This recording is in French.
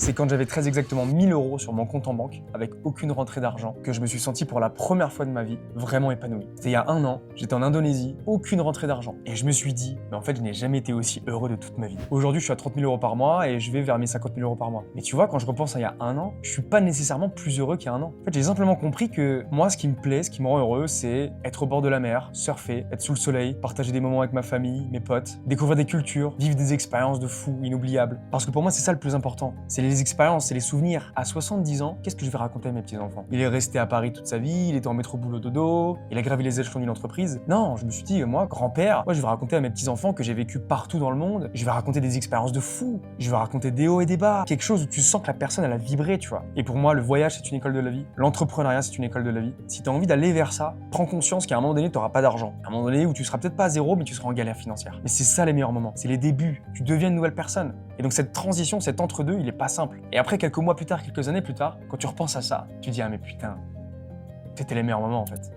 C'est quand j'avais très exactement 1000 € sur mon compte en banque, avec aucune rentrée d'argent, que je me suis senti pour la première fois de ma vie vraiment épanoui. C'était il y a 1 an, j'étais en Indonésie, aucune rentrée d'argent. Et je me suis dit, mais en fait, je n'ai jamais été aussi heureux de toute ma vie. Aujourd'hui, je suis à 30 000 € par mois et je vais vers mes 50 000 € par mois. Mais tu vois, quand je repense à il y a 1 an, je suis pas nécessairement plus heureux qu'il y a 1 an. En fait, j'ai simplement compris que moi, ce qui me plaît, ce qui me rend heureux, c'est être au bord de la mer, surfer, être sous le soleil, partager des moments avec ma famille, mes potes, découvrir des cultures, vivre des expériences de fou, inoubliables. Parce que pour moi, c'est ça le plus important. C'est les expériences, c'est les souvenirs. À 70 ans, qu'est-ce que je vais raconter à mes petits-enfants? Il est resté à Paris toute sa vie, il était en métro boulot dodo, il a gravi les échelons d'une entreprise. Non, je me suis dit, moi, grand-père, je vais raconter à mes petits-enfants que j'ai vécu partout dans le monde. Je vais raconter des expériences de fou. Je vais raconter des hauts et des bas. Quelque chose où tu sens que la personne, elle a vibré, tu vois. Et pour moi, le voyage, c'est une école de la vie. L'entrepreneuriat, c'est une école de la vie. Si tu as envie d'aller vers ça, prends conscience qu'à un moment donné, tu n'auras pas d'argent. À un moment donné où tu seras peut-être pas à zéro, mais tu seras en galère financière. Mais c'est ça les meilleurs moments. C'est les débuts. Tu deviens une nouvelle personne. Et donc cette transition, cet entre-deux, il est pas simple. Et après, quelques mois plus tard, quelques années plus tard, quand tu repenses à ça, tu dis, ah mais putain, c'était les meilleurs moments en fait.